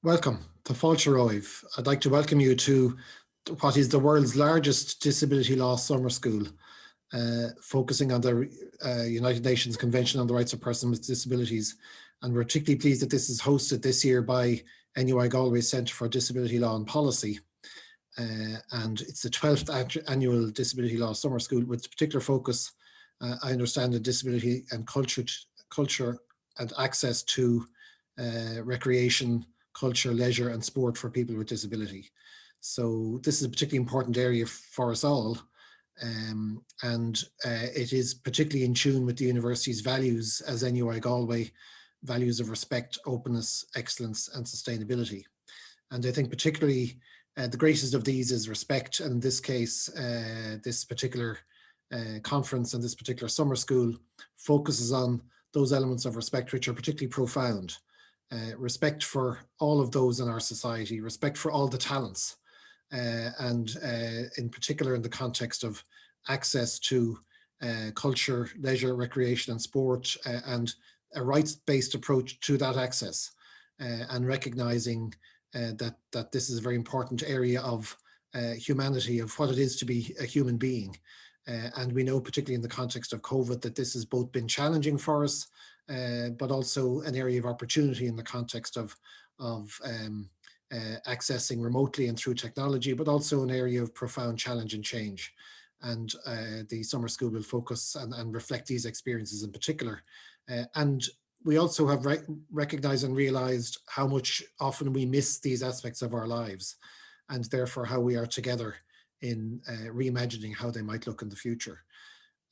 Welcome to Fáilte. I'd like to welcome you to what is the world's largest disability law summer school, focusing on the United Nations Convention on the Rights of Persons with Disabilities. And we're particularly pleased that this is hosted this year by NUI Galway Centre for Disability Law and Policy. And it's the 12th annual Disability Law Summer School with particular focus, I understand, on disability and culture and access to recreation, culture, leisure and sport for people with disability. So this is a particularly important area for us all, and it is particularly in tune with the university's values as NUI Galway, values of respect, openness, excellence and sustainability. And I think particularly the greatest of these is respect, and in this case this particular conference and this particular summer school focuses on those elements of respect which are particularly profound. Respect for all of those in our society, respect for all the talents, and in particular in the context of access to culture, leisure, recreation and sport, and a rights-based approach to that access, and recognising that this is a very important area of humanity, of what it is to be a human being. And we know, particularly in the context of COVID, that this has both been challenging for us, but also an area of opportunity in the context of accessing remotely and through technology, but also an area of profound challenge and change. And the summer school will focus and reflect these experiences in particular. And we also have recognized and realized how much often we miss these aspects of our lives, and therefore how we are together in reimagining how they might look in the future.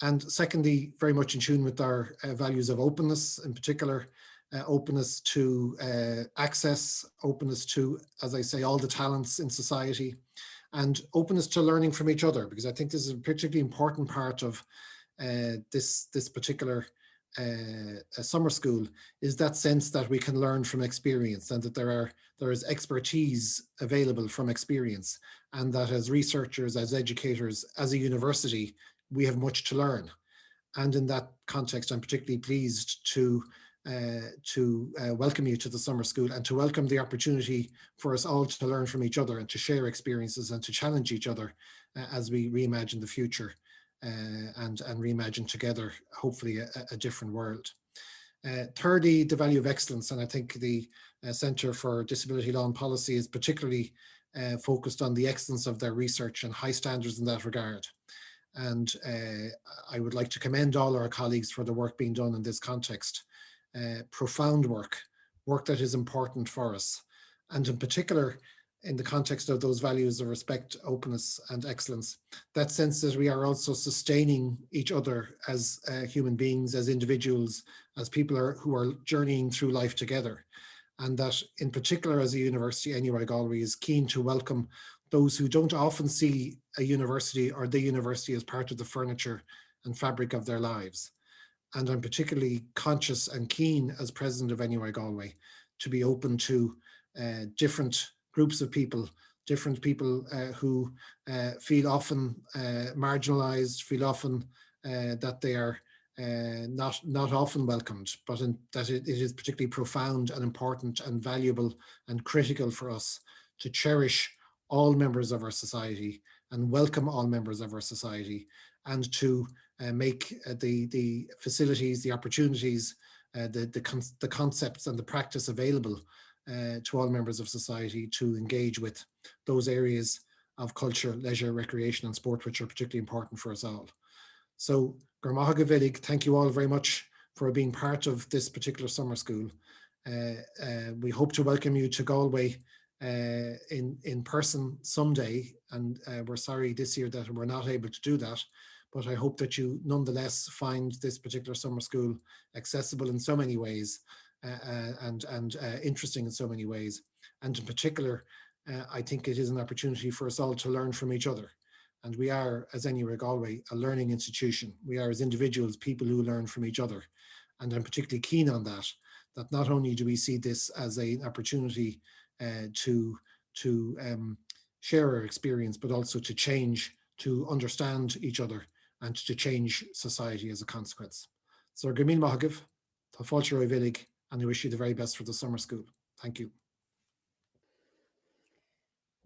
And secondly, very much in tune with our values of openness, in particular, openness to access, openness to, as I say, all the talents in society, and openness to learning from each other, because I think this is a particularly important part of this particular summer school, is that sense that we can learn from experience, and that there is expertise available from experience, and that as researchers, as educators, as a university, we have much to learn. And in that context, I'm particularly pleased to welcome you to the summer school, and to welcome the opportunity for us all to learn from each other and to share experiences and to challenge each other as we reimagine the future and reimagine together, hopefully, a different world. Thirdly, the value of excellence, and I think the Centre for Disability Law and Policy is particularly focused on the excellence of their research and high standards in that regard. And I would like to commend all our colleagues for the work being done in this context. Profound work that is important for us, and in particular in the context of those values of respect, openness and excellence, that sense that we are also sustaining each other as human beings, as individuals, as people who are journeying through life together. And that in particular as a university, NUI Galway is keen to welcome those who don't often see a university or the university as part of the furniture and fabric of their lives. And I'm particularly conscious and keen as president of NUI Galway to be open to different groups of people, different people who feel often marginalized, feel often that they are not often welcomed, but that it is particularly profound and important and valuable and critical for us to cherish all members of our society and welcome all members of our society, and to make the facilities, the opportunities, the concepts and the practice available to all members of society to engage with those areas of culture, leisure, recreation and sport which are particularly important for us all. So, thank you all very much for being part of this particular summer school. We hope to welcome you to Galway in person someday, and we're sorry this year that we're not able to do that, but I hope that you nonetheless find this particular summer school accessible in so many ways and interesting in so many ways. And in particular, I think it is an opportunity for us all to learn from each other. And we are, as NUI Galway, a learning institution. We are, as individuals, people who learn from each other. And I'm particularly keen on that not only do we see this as an opportunity to share our experience, but also to change, to understand each other, and to change society as a consequence. So, Gomíl Maithfidh, Tá Fáilte, and I wish you the very best for the summer school. Thank you.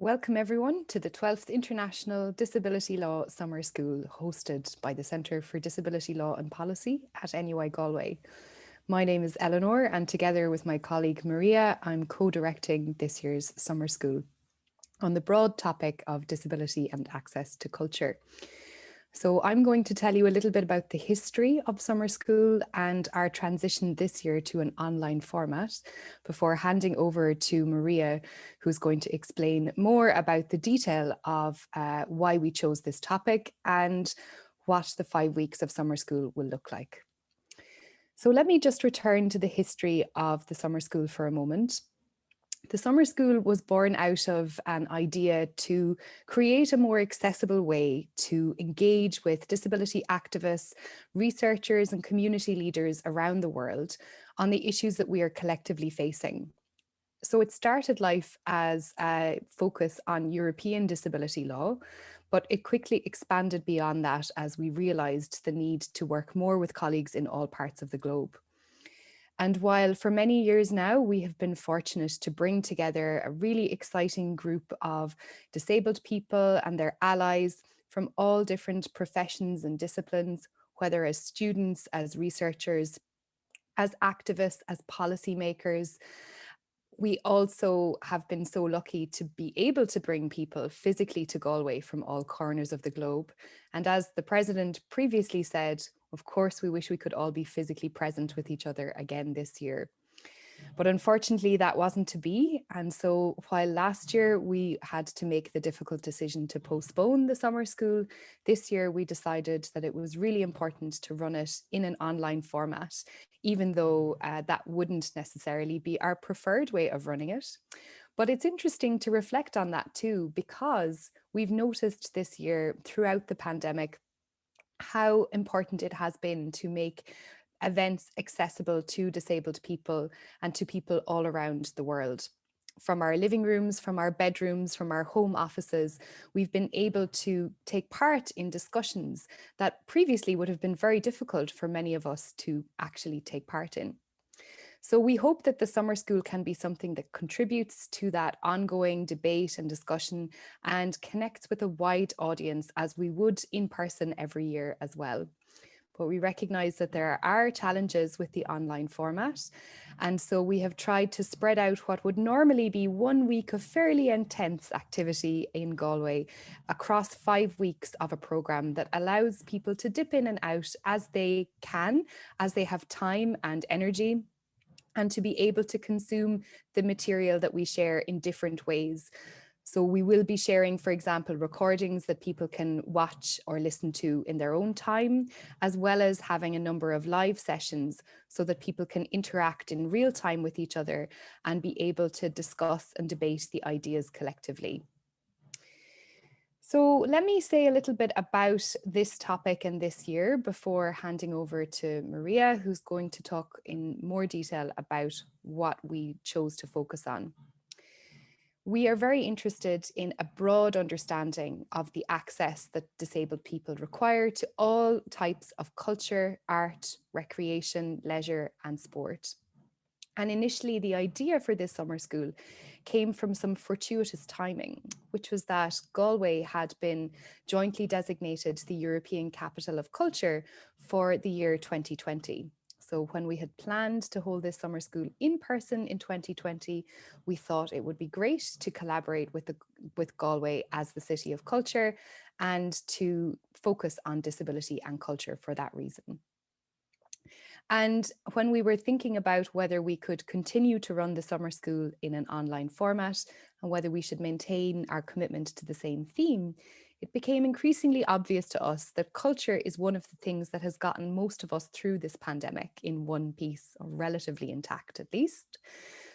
Welcome everyone to the 12th International Disability Law Summer School hosted by the Centre for Disability Law and Policy at NUI Galway. My name is Eilionóir and together with my colleague Maria, I'm co-directing this year's summer school on the broad topic of disability and access to culture. So I'm going to tell you a little bit about the history of summer school and our transition this year to an online format before handing over to Maria, who's going to explain more about the detail of why we chose this topic and what the 5 weeks of summer school will look like. So let me just return to the history of the summer school for a moment. The summer school was born out of an idea to create a more accessible way to engage with disability activists, researchers and community leaders around the world on the issues that we are collectively facing. So it started life as a focus on European disability law, but it quickly expanded beyond that as we realised the need to work more with colleagues in all parts of the globe. And while for many years now, we have been fortunate to bring together a really exciting group of disabled people and their allies from all different professions and disciplines, whether as students, as researchers, as activists, as policymakers, we also have been so lucky to be able to bring people physically to Galway from all corners of the globe. And as the president previously said, of course, we wish we could all be physically present with each other again this year. But unfortunately, that wasn't to be. And so while last year we had to make the difficult decision to postpone the summer school, this year we decided that it was really important to run it in an online format, even though that wouldn't necessarily be our preferred way of running it. But it's interesting to reflect on that too, because we've noticed this year throughout the pandemic how important it has been to make events accessible to disabled people and to people all around the world. From our living rooms, from our bedrooms, from our home offices, we've been able to take part in discussions that previously would have been very difficult for many of us to actually take part in. So we hope that the summer school can be something that contributes to that ongoing debate and discussion and connects with a wide audience as we would in person every year as well. But we recognise that there are challenges with the online format. And so we have tried to spread out what would normally be 1 week of fairly intense activity in Galway across 5 weeks of a programme that allows people to dip in and out as they can, as they have time and energy, and to be able to consume the material that we share in different ways. So we will be sharing, for example, recordings that people can watch or listen to in their own time, as well as having a number of live sessions so that people can interact in real time with each other and be able to discuss and debate the ideas collectively. So let me say a little bit about this topic and this year before handing over to Maria, who's going to talk in more detail about what we chose to focus on. We are very interested in a broad understanding of the access that disabled people require to all types of culture, art, recreation, leisure, and sport. And initially, the idea for this summer school came from some fortuitous timing, which was that Galway had been jointly designated the European Capital of Culture for the year 2020. So when we had planned to hold this summer school in person in 2020, we thought it would be great to collaborate with Galway as the City of Culture and to focus on disability and culture for that reason. And when we were thinking about whether we could continue to run the summer school in an online format and whether we should maintain our commitment to the same theme, it became increasingly obvious to us that culture is one of the things that has gotten most of us through this pandemic in one piece, or relatively intact at least.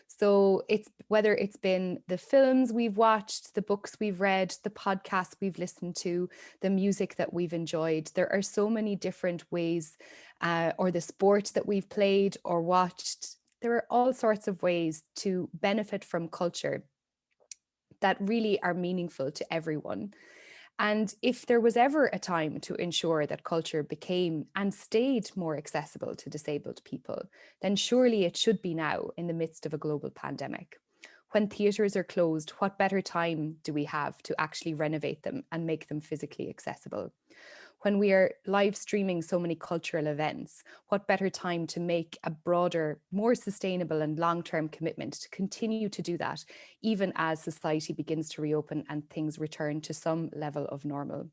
So it's whether it's been the films we've watched, the books we've read, the podcasts we've listened to, the music that we've enjoyed. There are so many different ways, or the sport that we've played or watched. There are all sorts of ways to benefit from culture that really are meaningful to everyone. And if there was ever a time to ensure that culture became and stayed more accessible to disabled people, then surely it should be now in the midst of a global pandemic. When theatres are closed, what better time do we have to actually renovate them and make them physically accessible? When we are live streaming so many cultural events, what better time to make a broader, more sustainable and long-term commitment to continue to do that, even as society begins to reopen and things return to some level of normal.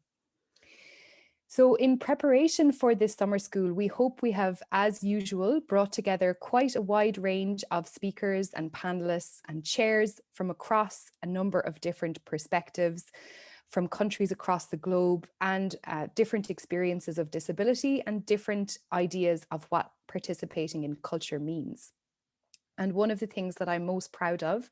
So in preparation for this summer school, we hope we have, as usual, brought together quite a wide range of speakers and panelists and chairs from across a number of different perspectives, from countries across the globe, and different experiences of disability and different ideas of what participating in culture means. And one of the things that I'm most proud of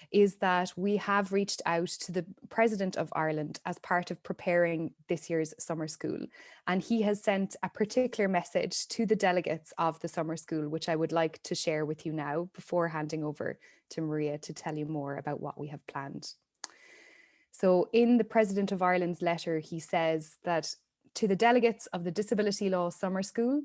is that we have reached out to the President of Ireland as part of preparing this year's summer school. And he has sent a particular message to the delegates of the summer school, which I would like to share with you now before handing over to Maria to tell you more about what we have planned. So in the President of Ireland's letter, he says that to the delegates of the Disability Law Summer School,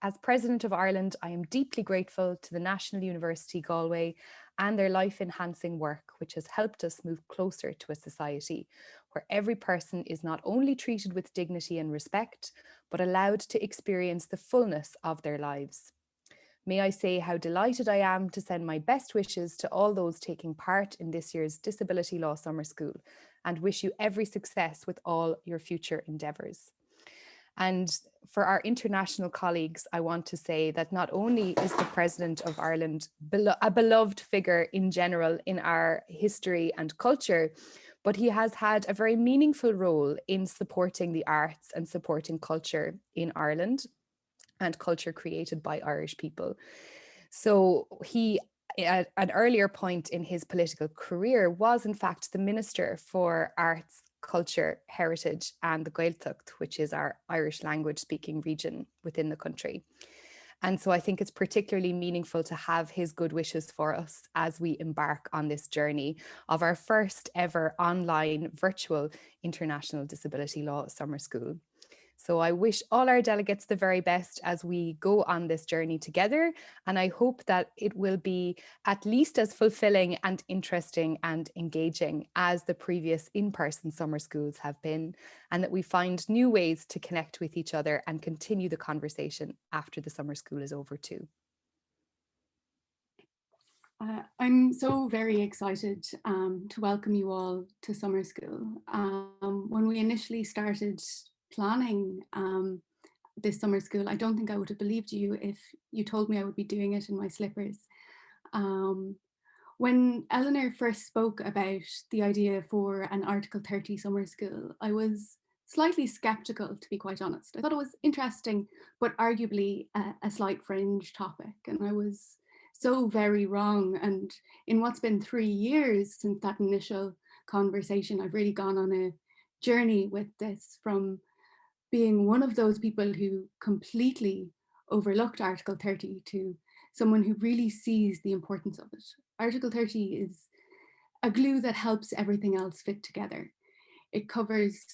as President of Ireland, I am deeply grateful to the National University Galway and their life-enhancing work, which has helped us move closer to a society where every person is not only treated with dignity and respect, but allowed to experience the fullness of their lives. May I say how delighted I am to send my best wishes to all those taking part in this year's Disability Law Summer School and wish you every success with all your future endeavours. And for our international colleagues, I want to say that not only is the President of Ireland a beloved figure in general in our history and culture, but he has had a very meaningful role in supporting the arts and supporting culture in Ireland and culture created by Irish people. So he, at an earlier point in his political career, was in fact the Minister for Arts, Culture, Heritage and the Gaeltacht, which is our Irish language speaking region within the country. And so I think it's particularly meaningful to have his good wishes for us as we embark on this journey of our first ever online virtual International Disability Law Summer School. So I wish all our delegates the very best as we go on this journey together. And I hope that it will be at least as fulfilling and interesting and engaging as the previous in-person summer schools have been, and that we find new ways to connect with each other and continue the conversation after the summer school is over too. I'm so very excited to welcome you all to summer school. When we initially started planning this summer school, I don't think I would have believed you if you told me I would be doing it in my slippers. When Eilionóir first spoke about the idea for an Article 30 summer school, I was slightly skeptical, to be quite honest. I thought it was interesting, but arguably a slight fringe topic, and I was so very wrong. And in what's been 3 years since that initial conversation, I've really gone on a journey with this, from being one of those people who completely overlooked Article 30 to someone who really sees the importance of it. Article 30 is a glue that helps everything else fit together. It covers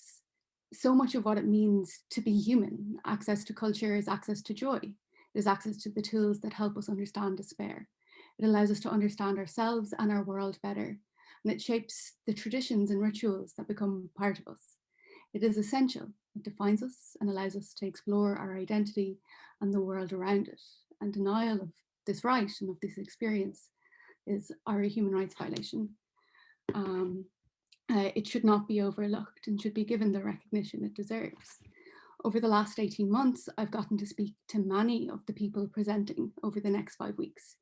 so much of what it means to be human. Access to culture is access to joy. It is access to the tools that help us understand despair. It allows us to understand ourselves and our world better, and it shapes the traditions and rituals that become part of us. It is essential. It defines us and allows us to explore our identity and the world around it. And denial of this right and of this experience is our human rights violation. It should not be overlooked and should be given the recognition it deserves. Over the last 18 months, I've gotten to speak to many of the people presenting over the next 5 weeks.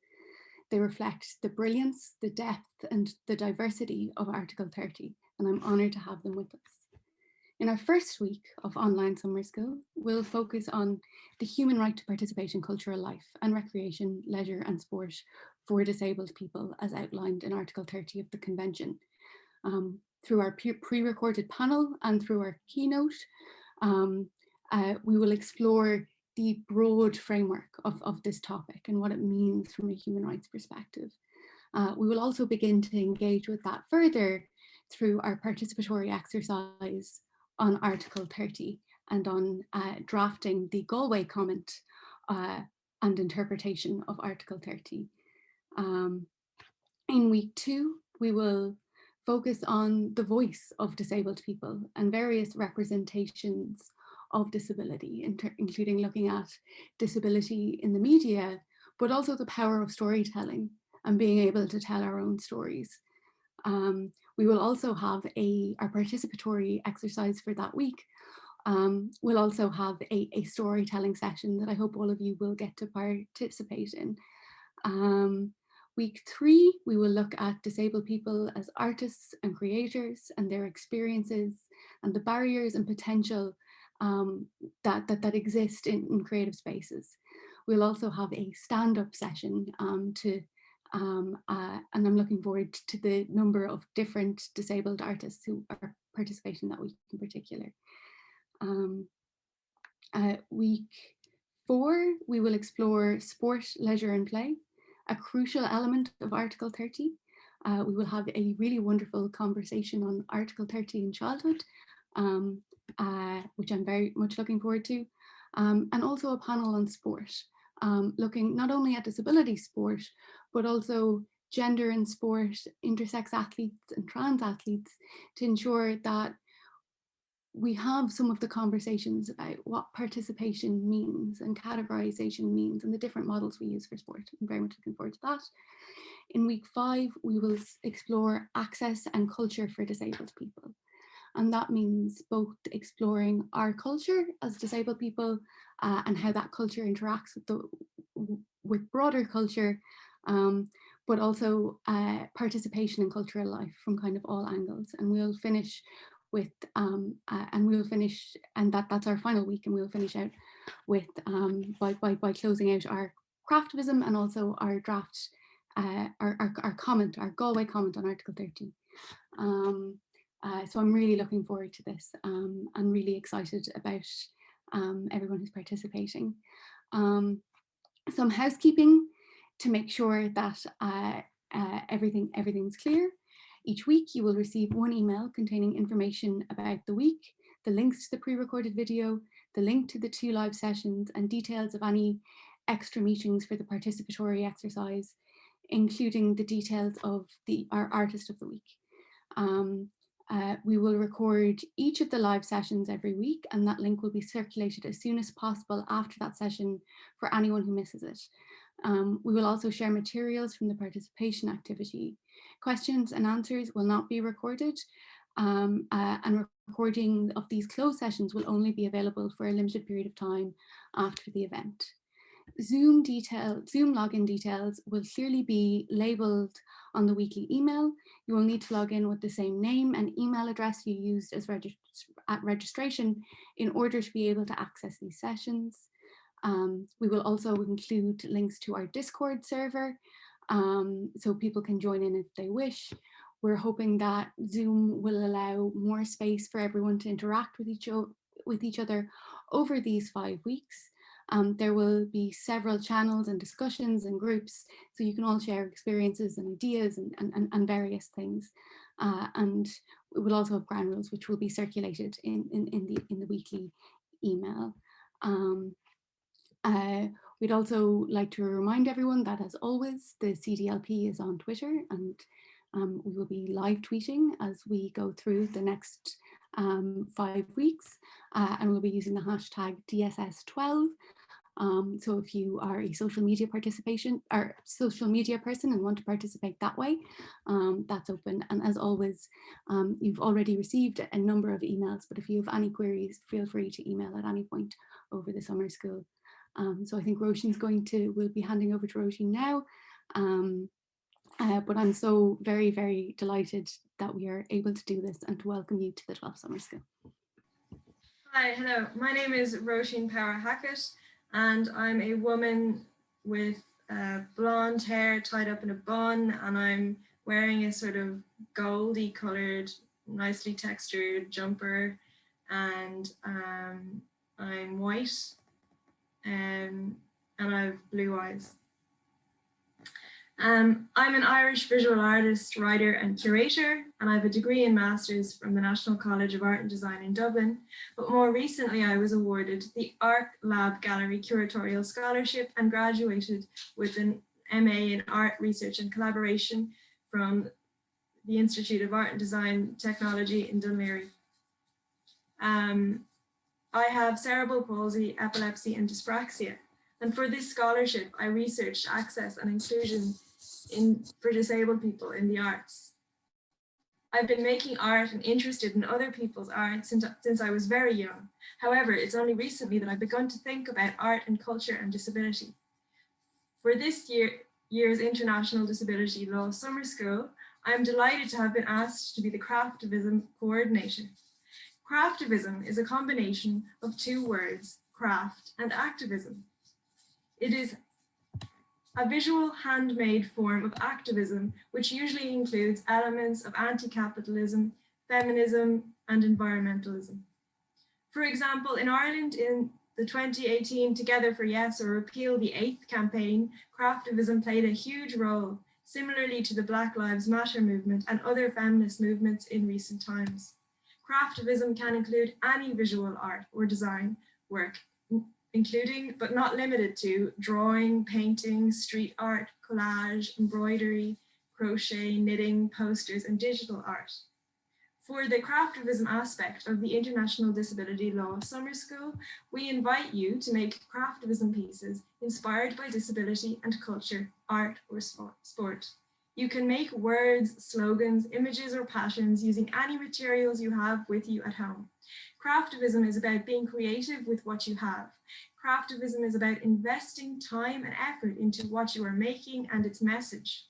They reflect the brilliance, the depth, and the diversity of Article 30, and I'm honoured to have them with us. In our first week of online summer school, we'll focus on the human right to participate in cultural life and recreation, leisure and sport for disabled people as outlined in Article 30 of the Convention. Through our pre-recorded panel and through our keynote, we will explore the broad framework of this topic and what it means from a human rights perspective. We will also begin to engage with that further through our participatory exercise on Article 30 and on drafting the Galway comment and interpretation of Article 30. In week 2, we will focus on the voice of disabled people and various representations of disability, including looking at disability in the media, but also the power of storytelling and being able to tell our own stories. We will also have our participatory exercise for that week. We'll also have a storytelling session that I hope all of you will get to participate in. Week 3, we will look at disabled people as artists and creators and their experiences and the barriers and potential that exist in creative spaces. We'll also have a stand-up session and I'm looking forward to the number of different disabled artists who are participating that week in particular. Week 4, we will explore sport, leisure and play, a crucial element of Article 30. We will have a really wonderful conversation on Article 30 in childhood, which I'm very much looking forward to, and also a panel on sport, looking not only at disability sport, but also gender in sport, intersex athletes and trans athletes, to ensure that we have some of the conversations about what participation means and categorization means and the different models we use for sport. I'm very much looking forward to that. In week 5, we will explore access and culture for disabled people. And that means both exploring our culture as disabled people and how that culture interacts with broader culture, but also participation in cultural life from kind of all angles. And we'll finish with, and that's our final week, and we'll finish out with, by closing out our Craftivism and also our draft, our comment, our Galway comment on Article 30. So I'm really looking forward to this and really excited about everyone who's participating. Some housekeeping to make sure that everything's clear. Each week you will receive one email containing information about the week, the links to the pre-recorded video, the link to the 2 live sessions, and details of any extra meetings for the participatory exercise, including the details of our artist of the week. We will record each of the live sessions every week, and that link will be circulated as soon as possible after that session for anyone who misses it. We will also share materials from the participation activity. Questions and answers will not be recorded, and recording of these closed sessions will only be available for a limited period of time after the event. Zoom login details will clearly be labelled on the weekly email. You will need to log in with the same name and email address you used as at registration in order to be able to access these sessions. We will also include links to our Discord server, so people can join in if they wish. We're hoping that Zoom will allow more space for everyone to interact with each other over these 5 weeks. There will be several channels and discussions and groups, so you can all share experiences and ideas and various things. And we will also have ground rules, which will be circulated in the weekly email. We'd also like to remind everyone that, as always, the CDLP is on Twitter, and we will be live tweeting as we go through the next 5 weeks, and we'll be using the hashtag DSS12. So if you are a social media person and want to participate that way, that's open. And as always, you've already received a number of emails, but if you have any queries, feel free to email at any point over the summer school. So I think Róisín's we'll be handing over to Róisín now. But I'm so very, very delighted that we are able to do this and to welcome you to the 12th Summer School. Hi, hello. My name is Róisín Hackett, and I'm a woman with blonde hair tied up in a bun, and I'm wearing a sort of goldy coloured, nicely textured jumper, and I'm white, and I have blue eyes. I'm an Irish visual artist, writer and curator, and I have a degree and master's from the National College of Art and Design in Dublin. But more recently, I was awarded the Arc Lab Gallery Curatorial Scholarship and graduated with an MA in Art Research and Collaboration from the Institute of Art and Design Technology in Dunleary. I have cerebral palsy, epilepsy, and dyspraxia. And for this scholarship, I researched access and inclusion for disabled people in the arts. I've been making art and interested in other people's art since I was very young. However, it's only recently that I've begun to think about art and culture and disability. For this year's International Disability Law Summer School, I'm delighted to have been asked to be the Craftivism coordinator. Craftivism is a combination of two words, craft and activism. It is a visual handmade form of activism, which usually includes elements of anti-capitalism, feminism, and environmentalism. For example, in Ireland in the 2018 Together for Yes or Repeal the 8th campaign, craftivism played a huge role, similarly to the Black Lives Matter movement and other feminist movements in recent times. Craftivism can include any visual art or design work, including but not limited to drawing, painting, street art, collage, embroidery, crochet, knitting, posters, and digital art. For the craftivism aspect of the International Disability Law Summer School, we invite you to make craftivism pieces inspired by disability and culture, art, or sport. You can make words, slogans, images, or patterns using any materials you have with you at home. Craftivism is about being creative with what you have. Craftivism is about investing time and effort into what you are making and its message.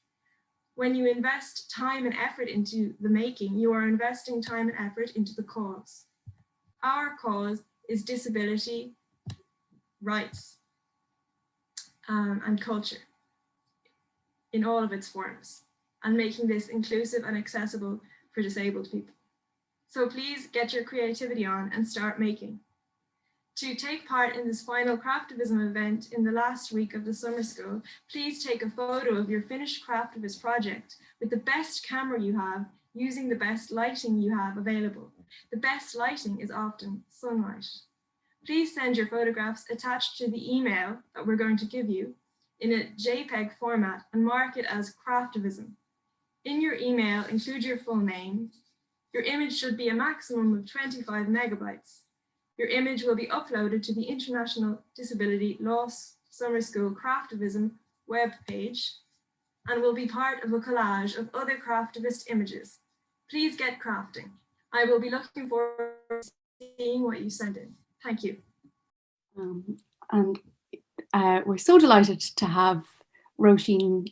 When you invest time and effort into the making, you are investing time and effort into the cause. Our cause is disability, rights, and culture in all of its forms, and making this inclusive and accessible for disabled people. So please get your creativity on and start making. To take part in this final Craftivism event in the last week of the summer school, please take a photo of your finished Craftivist project with the best camera you have, using the best lighting you have available. The best lighting is often sunlight. Please send your photographs attached to the email that we're going to give you in a JPEG format and mark it as Craftivism. In your email, include your full name. Your image should be a maximum of 25 megabytes. Your image will be uploaded to the International Disability Law Summer School Craftivism webpage and will be part of a collage of other Craftivist images. Please get crafting. I will be looking forward to seeing what you send in. Thank you. We're so delighted to have Róisín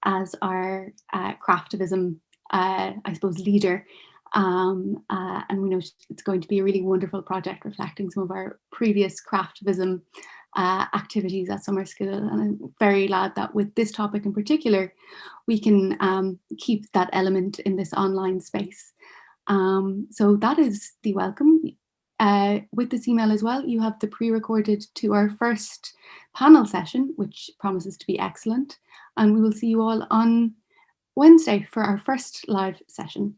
as our Craftivism, I suppose, leader. And we know it's going to be a really wonderful project reflecting some of our previous Craftivism activities at summer school. And I'm very glad that with this topic in particular, we can keep that element in this online space. So that is the welcome. With this email as well, you have the pre-recorded to our first panel session, which promises to be excellent. And we will see you all on Wednesday for our first live session.